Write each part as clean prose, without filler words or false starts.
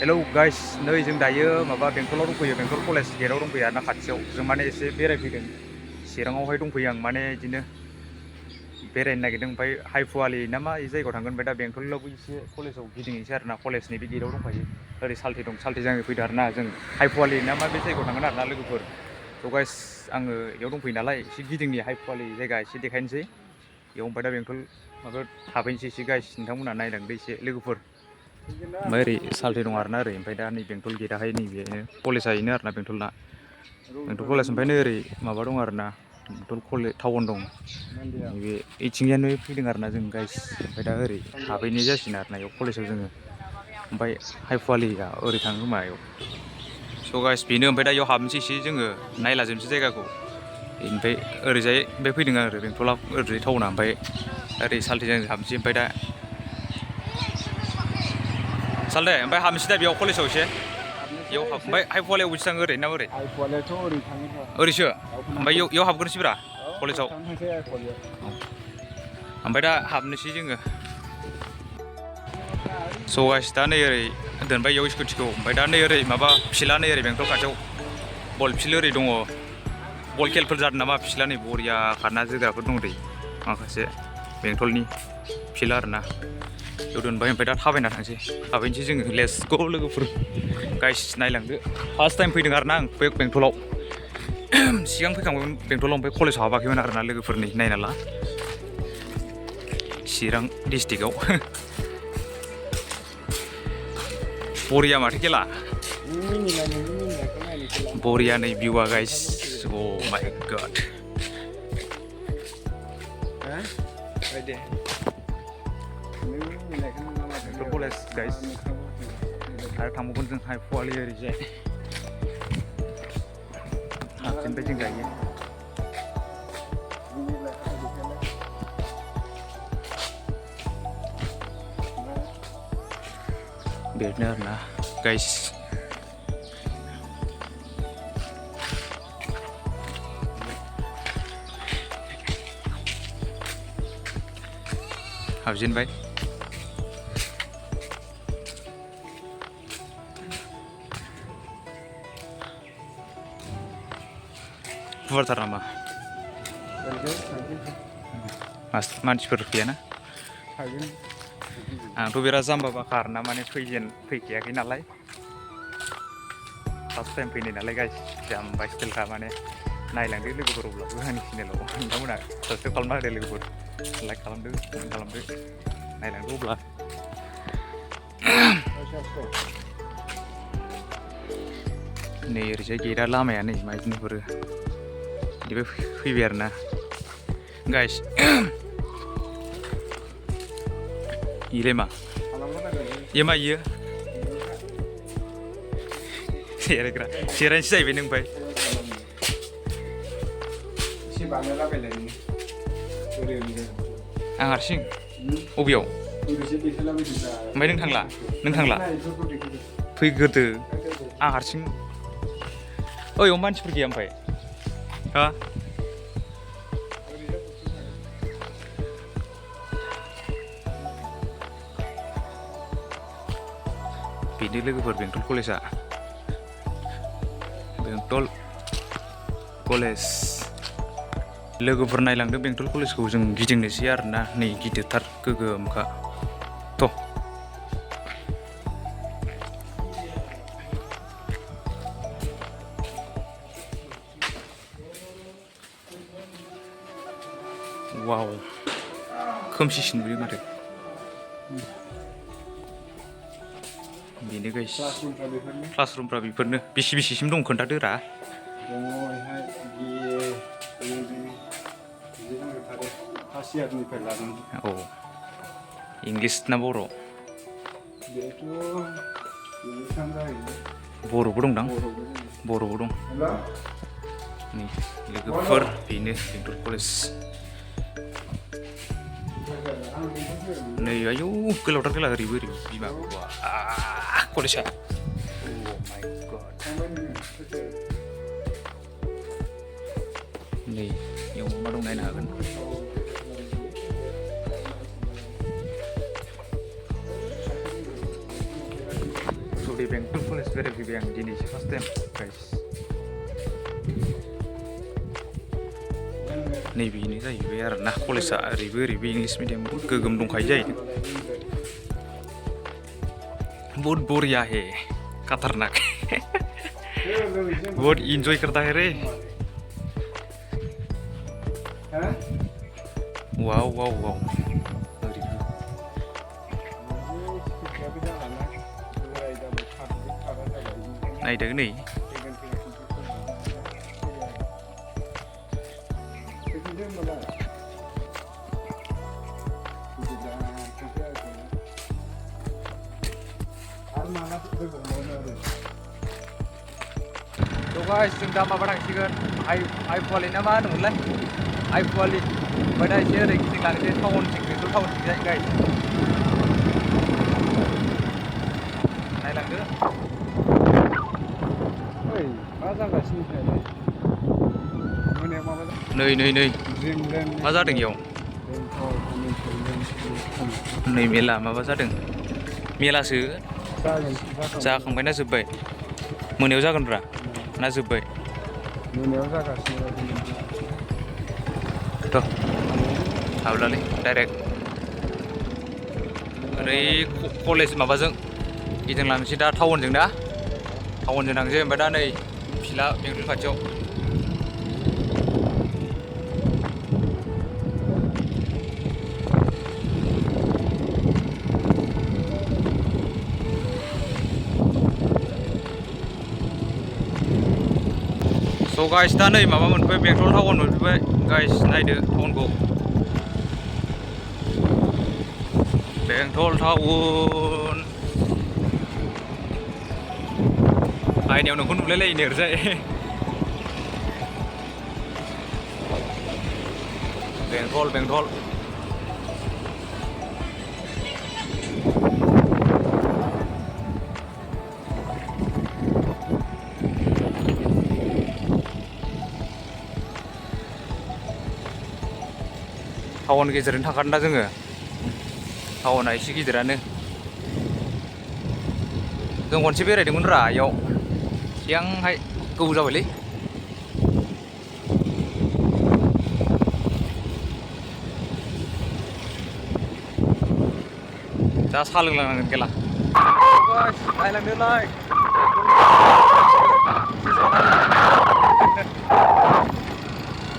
Hello guys नै जों दायो माबा बेंटलाव दंफैयो बेंटल कलेज गेटआव दंफैयो आरोना खाथियाव जों माने एसे बेरायफैदों चिराङावहाय दंफैयो आं माने बिदिनो बेरायनो नागिरदों ओमफ्राय हाइफुवालि ना मा जायगायाव थांगोन ओमफ्राय दा बेंटलावबो एसे कलेजाव गिदिंहैसै आरोना कलेजनि बे गेटआव दंखायो ओरै साल्थि दं साल्थि जाङै फैदो आरोना जों हाइफुवालि ना मा बे जायगायाव थांगोन आरोना लोगोफोर थ' गाइस आङो बेयाव दंफैयो नालाय एसे गिदिंनि हाइफुवालि जायगा एसे देखायनोसै बेयाव ओमफ्राय दा बेंटल माबायाव थाफैनोसै एसे गाइस नोंथांमोनहा नायलांदो एसे लोगोफोर ओमफ्राय ओरै साल्थि दं आरोना ओरै ओमफ्राय दा नै बेंटल गेटआहाय नैबेनो कलेजआ बेनो आरोना बेंटलना बेंटल कलेज ओमफ्राय नै ओरै माबा दं आरोना बेंटल कलेज टाउन दं नैबे इथिंजायनो फैदों आरोना जों गाइस ओमफ्राय दा ओरै हाबहैनाय जासिगोन आरोना बेयाव कलेजाव जोङो ओमफ्राय हाइफुवालिया ओरै थाङो खोमा बेयाव स' गाइस बेनो ओमफ्राय दा बेयाव हाबनोसै एसे जोङो नायलाजोबनोसै जायगाखौ ओमफ्राय ओरैजाय बे फैदों आरो बेंटलाव ओरैजाय टाउना ओमफ्राय ओरै साल्थिजों हाबनोसै ओमफ्राय दा सालथे ओमफ्राय हाबनोसै दा बेयाव कलेजाव एसे बेयाव हाब ओमफ्राय हाइफुवालियाव बबेथिं थाङो ओरै ना ओरै हाइफुवालियाथ' ओरै थाङो ओरैसो ओमफ्राय बेयाव हाबग्रोनोसैब्रा कलेजाव ओमफ्राय दा हाबनोसै जोङो स' गाइस दा नै ओरै दोनबाय बेयाव स्कुटिखौ ओमफ्राय दा नै ओरै माबा फिल्डआ नै ओरै बेंटल खाथियाव बल फिल्ड ओरै दङ बल खेलफोर जादों नामा फिल्डआ नै बरिया खारना जोग्राफोर दङ दै माखासे बेंटलनि फिल्ड आरोना बेयाव दोनबाय ओमफ्राय दा थाबायनोसै जोङो लेट्स गो लोगोफोर गाइस नायलांदो फार्स्ट टाइम फैदों आरोना आं बे बेंटलाव सिगां फैखांबायमोन बेंटलाव ओमफ्राय कलेजाव हाबाखैमोन आरोना लोगोफोरनि नायना ला चिरां डिस्ट्रिक्टआव बरिया माथो खेला बरिया नै भिउआ गाइस अ माय गड बेंटल कलेज गाइस आरो थांबावगोन जों हाइफुवालि ओरैजाय हाबजेनबाय जों दायो बेनो आरोना गाइस हाबजेनबाय गुवारथार नामा मानसिफोर गैयाना आंथ' बिराद जाम्बा बाखा आरोना माने फैखायाखै नालाय फार्स्ट टाइम फैनाय नालाय गाइस जाम्बा स्टाइलखा माने नायलांदो लोगोफोर अब्लाबो आंनि चेनेलाव नोंथांमोना साबसक्राइब खालामना होदो लोगोफोर लाइक खालामदो कमेन्ट खालामदो नायलांदो अब्ला नै ओरैजाय गेटआ लामाया नै माइदि नुहुरो बिदिबो फैबाय आरोना गाइस इलाय मा इयो मा इयो जिरायग्रा जिरायनोसै जाहैबाय नों ओमफ्राय आं हारसिं अबेयाव ओमफ्राय नों थांला फैग्रोदो आं हारसिं ओइ अ मानसिफोर गैया ओमफ्राय हा बेनो लोगोफोर बेंटल कलेजआ बेंटल कलेज लोगोफोर नायलांदो बेंटल कलेजखौ जों गिदिंनोसै आरोना नै गिदिरथार गोगोमखा थ' वाव खोमसिसिन नुयो माथो बेनो गाइस क्लासरुमफ्रा बेफोरनो बेसेसिम दं खोन्थादो रा औ इंलिस ना बर' बर'बो दंदां बर'बो दं नै लोगोफोर बेनो बेंटल कलेज नै आयौ गोलावथार खेला ओरैबो बिमा कलेजआ नै बेयाव मा दं नायनो हागोन बेंटल कलेज बेरायफैबाय आं दिनैसो फार्स्ट टाइम गाइस। नैबेनो जाहैबाय आरोना कलेजआ ओरैबो इंलिश मिडियाम बहुत गोगोम दंखायो जाहैदों। बहुत बढ़िया है खतरनाक बहुत इंजॉय करता है रे। वाव वाव वाव नायदो नै guys, जों दा माबा थांसिगोन आइपुवालि ना मा होनोमोनलाय आइपुवालि ओमफ्राय दा एसे ओरै गिदिंलांनोसै टाउनथिं बेंटल टाउनथिं जाय गाइस नायलांदो। ओइ मा जागासिनो नै मा जादों इयाव नै मेला माबा जादों मेलासो जाखांबायना जोब्बाय मोनायाव जागोनब्रा ना जोब्बाय मोनायाव जागासिनो थ' हाबलालै डाइरेक्ट ओरै कलेज माबाजों गिदिंलांनोसै दा टाउनजों ना टाउनजों थांसै ओमफ्राय दा नै फिला बेंटल खाथियाव स' गाइस दा नै माबा मोनफैबाय बेंटल टाउन मोनफैबाय गाइस नायदो टाउनखौ बेंटल टाउन आयनायाव नोंखौ नुलायलायो ओरैजाय बेंटल टाउन गेजेरजों थांखादों दा जोङो टाउना एसे गिदिरानो जों खनसे बेरायदोंमोन रा इयाव सिगांहाय गोबाव जाबायलै दा साहा लोंलांनांगोन गेला नायलांदोलाय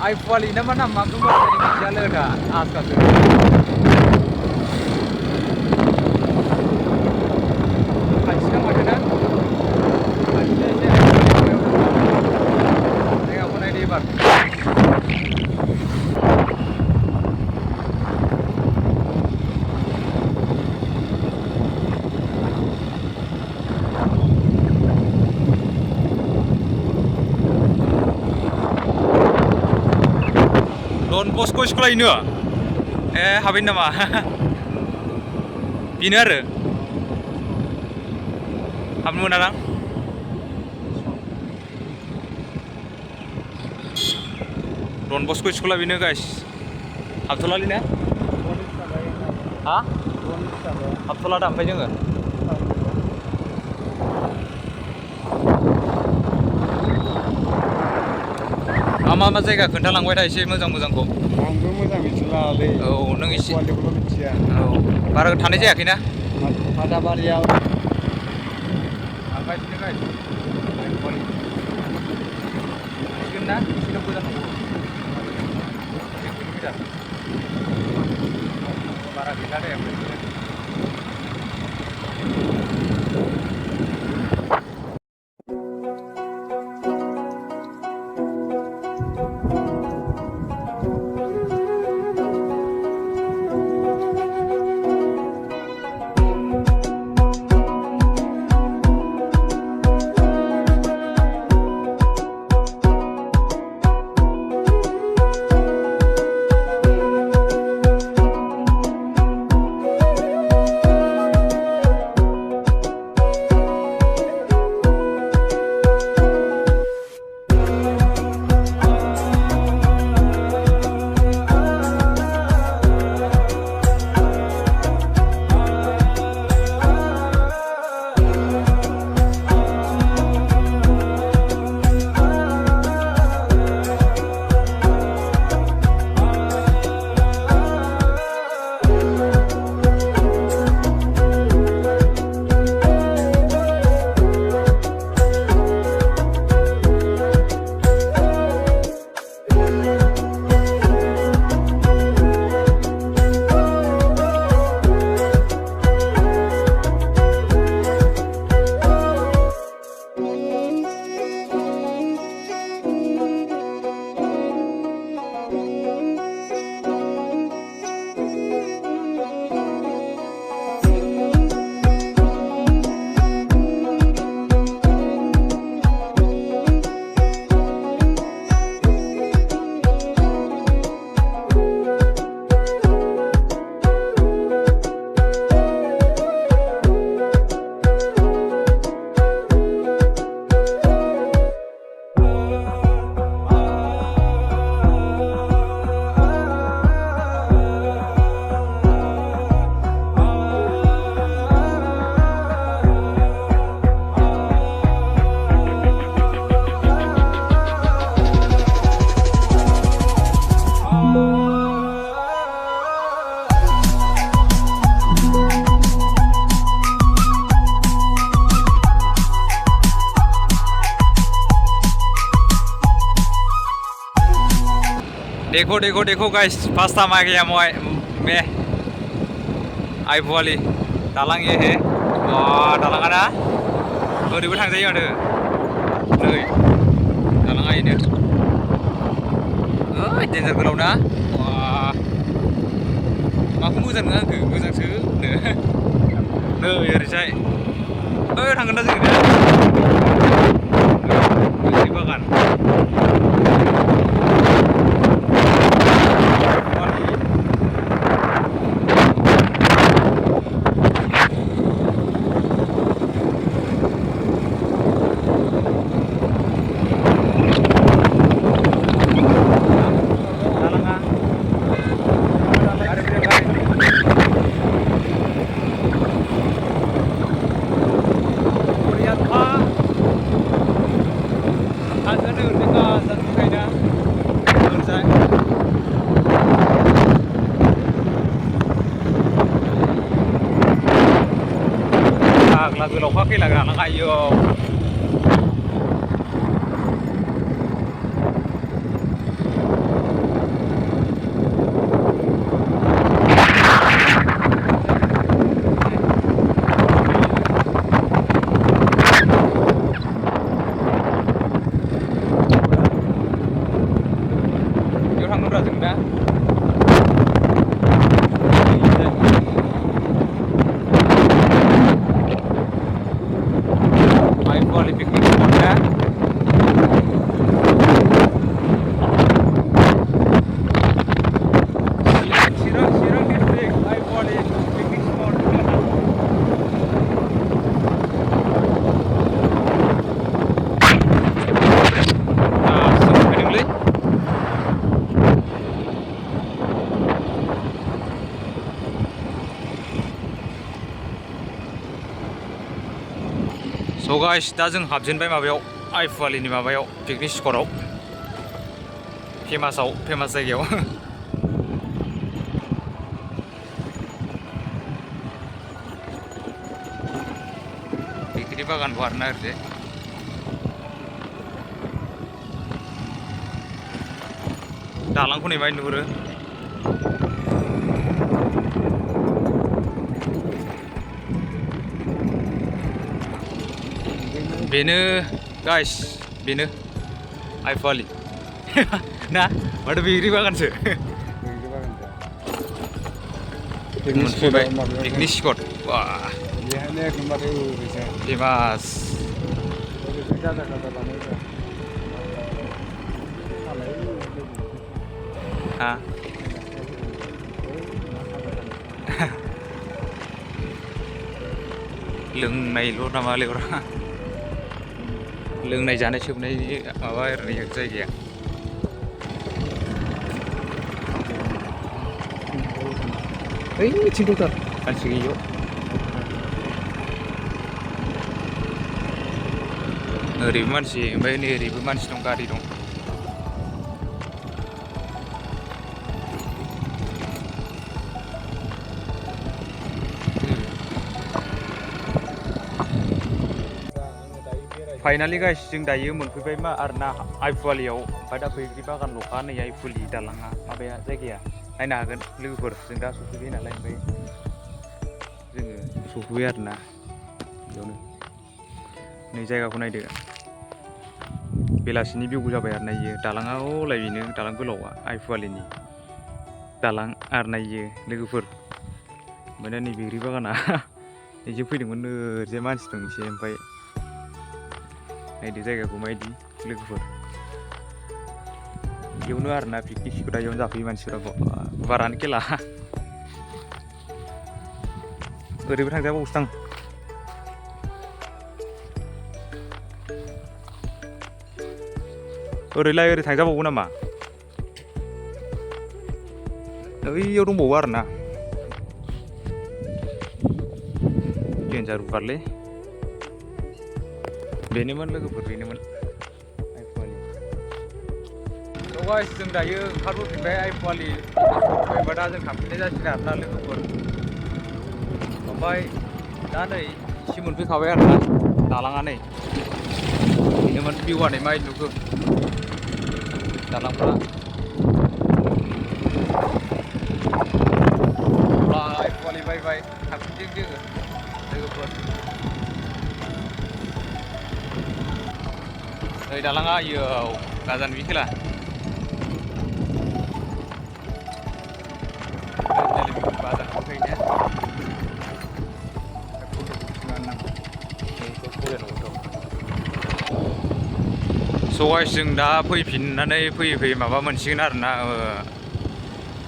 आइपुवालि ना मा नामा गोमालाय दा आसखासो खाथिना माथो ना खाथिना एसे जायगाखौ नायदो एबार डन बस्क' स्कुला इनो ए हाबैनो नामा बेनो आरो हाबनो मोनादां डन बस्क' स्कुला बेनो गाइस हाबथ'लालै ना हा हाबथ'ला दा ओमफ्राय जोङो मा जायगा खोन्थालांबाय था एसे मोजांखौ आंबो मोजां मिथिलालै औ नों एसे मिथिया औ बारा थानाय जायाखैना हादाबारियाव थांगासिनो गाइस फैगोन ना एसेल' गोजान बारा गैला दे देखो guys, first time आ गया मैं आइ फुवालि दालां ये है दालाङा ना ओरैबो थांजायो माथो नै दालाङा इनो ओइ देन्जार गोलाव ना माखौ मोजां नङा आंखो मोजांसो नै ओरैजाय थांगोन ना जोङो बैग्रि बागान गोलावखा खैला लानाङा आयौ बेयाव थांनोब्रा जों दा पिकनिक स्पॉट है चिरां डिस्ट्रिक्ट आइ फुवालि पिकनिक स्पॉट फैदोंलै स' गाइस दा जों हाबजेनबाय माबायाव आइ फुवालिनि माबायाव पिकनिक स्पटआव फेमास जायगायाव बैग्रि बागानखौ आरोना ओरैजाय दालांखौ नेबाय नुहुरो बेनो गाइस बेनो आइ फुवालि ना माथो बैग्रि बागानसो मोनफैबाय पिकनिक स्पट वाह फेमास हा लोंनायल' नामा लेवरा लोंनाय जानाय सोबनाय माबा ओरैनो जायगाया ओइथिं दंथार मानसि गैयियाव ओरैबो मानसि ओमफ्राय नै ओरैबो मानसि दं गारि दं फाइनालि गाइस जों दायो मोनफैबाय मा आरोना आइ फुवालियाव ओमफ्राय दा बैग्रि बागानल'खा नै आइ फुवालि दालाङा माबाया जायगाया नायनो हागोन लोगोफोर जों दा सफैबाय नालाय ओमफ्राय जोङो सफैबाय आरोना बेयावनो नै जायगाखौ नायदो बेलासिनि भिउ जाबाय आरोना इयो दालाङा हलाय बेनो दालां गोलावा आइ फुवालिनि दालां आरोना इयो लोगोफोर ओमफ्राय नै बैग्रि बागाना इजों फैदोंमोन ओरैजाय मानसि दं एसे ओमफ्राय नायदो जायगाखौ माबायदि लोगोफोर बेयावनो आरोना पिकनिक स्पटआ बेयावनो जाफैयो मानसिफोरा बारानो खेला ओरैबो थांजाबावोसो दां ओरैलाय ओरै थांजाबावो नामा ओइयाव दंबावो आरोना डेन्जार बारलै बेनोमोन लोगोफोर बेनोमोन आइ फुवालि स' गाइस जों दायो ओंखारबोफिनबाय आइ फुवालि फैबा दा जों थांफिननाय जासिगोन आरोना लोगोफोर ओमफ्राय दा नै एसे मोनफैखाबाय आरोना दालाङा नै बेनोमोन भिउआ नै माबायदि नुखो दालांफ्रा फैबाय थांफिनदों जोङो लोगोफोर नै दालाङा आयौ गाजान बिखेला बाजाराव फैनो स' गाइस जों दा फैफिननानै फैयै माबा मोनसिगोन आरोना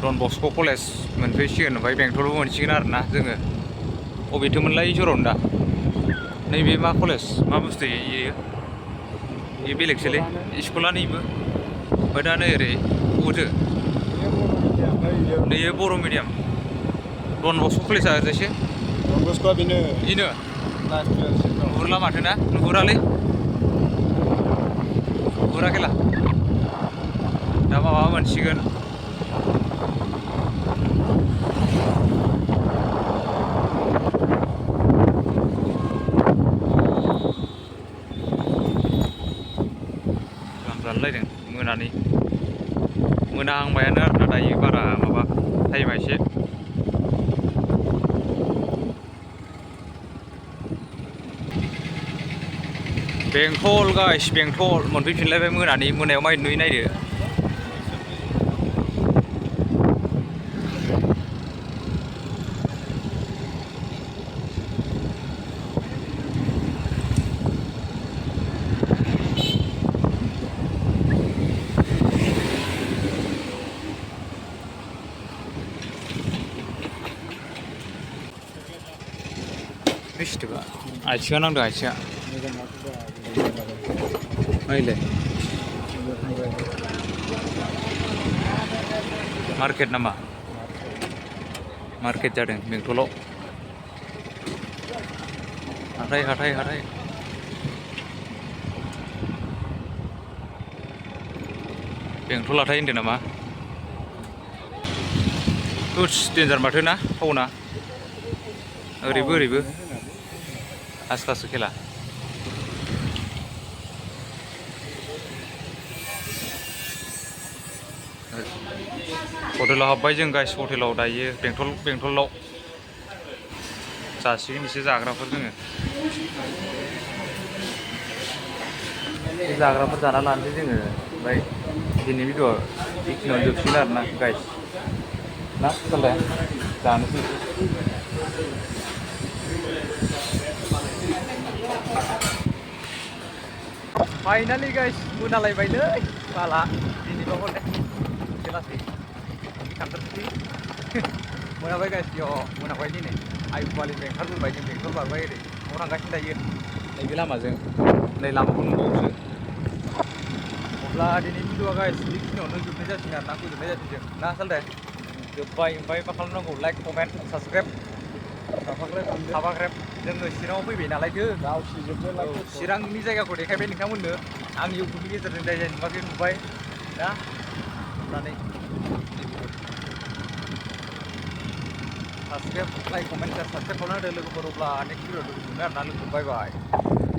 डन बस्क' कलेज मोनफैसिगोन ओमफ्राय बेंटलबो मोनसिगोन आरोना जोङो अबेथो मोनलाय जरन दा नैबे मा कलेज मा बुस्थु इयो बेलेगसोलै स्कुलानो इबो ओमफ्राय दा नै ओरै बबेथो नैयो बर' मिडियाम डन बस्क' कलेजआ ओरैजायसो डन बस्क'आ बेनो इनो नुहुरला माथो ना नुहुरालै नुहुराखैला दा माबा मोनसिगोन लांजालायदों मोनाहांबायानो आरोना दायो बारा माबा टाइमा एसे बेंटल गाइस बेंटल मोनफैफिनलायबाय मोनायाव माइ नुयै नायदो बिस्थुबा आथिङा नांदों आथिङा नायलाय मार्केट नामा मार्केट जादों बेंटलाव हाथाय बेंटल हाथाय होनदों नामा हुस डेन्जार माथो ना टाउना ओरैबो आसखासो खेला हटेलाव हाबबाय जों गाइस हटेलाव दायो बेंटलाव जासिगोन एसे जाग्राफोर जोङो जाग्राफोर जाना लानोसै जोङो ओमफ्राय दिनै भिडिअ'आ बेखिनियावनो जोबसिगोन आरोना गाइस ना सालथे जानोसै फाइनालि गाइस मोनालायबायलै बाला दिनैबा हले लासै थांथारसै मोनाबाय गाइस मोनाबाय दिनै आइपुवालिनिफ्राय ओंखारबोबाय जों बेंटल बारबाय ओरै न'आव थांगासिनो दायो नैबे लामाजों नै लामाखौ नुबावोसो अब्ला दिनैनि भिडिअ'आ गाइस बेखिनियावनो जोबनाय जासिगोन आरोना फोजोबनाय जासिगोन ना सालथे जोब्बाय ओमफ्राय मा खालामनांगौ लाइक कमेन्ट साबसक्राइब साबाग्रेब जोङो चिराङाव फैबाय नालायथो चिरांनि जायगाखौ देखायबाय नोंथांमोननो आंनि इउटुबनि गेजेरजों जाय नुवाखै नुबाय दा नुनानै साबसक्राइब लाइक कमेन्ट साबसक्राइब खालामना होदो लोगोफोर अब्ला नेक्स्ट भिडिअ'आव लोगो मोनो आरोना लोगोफोर बाय बाय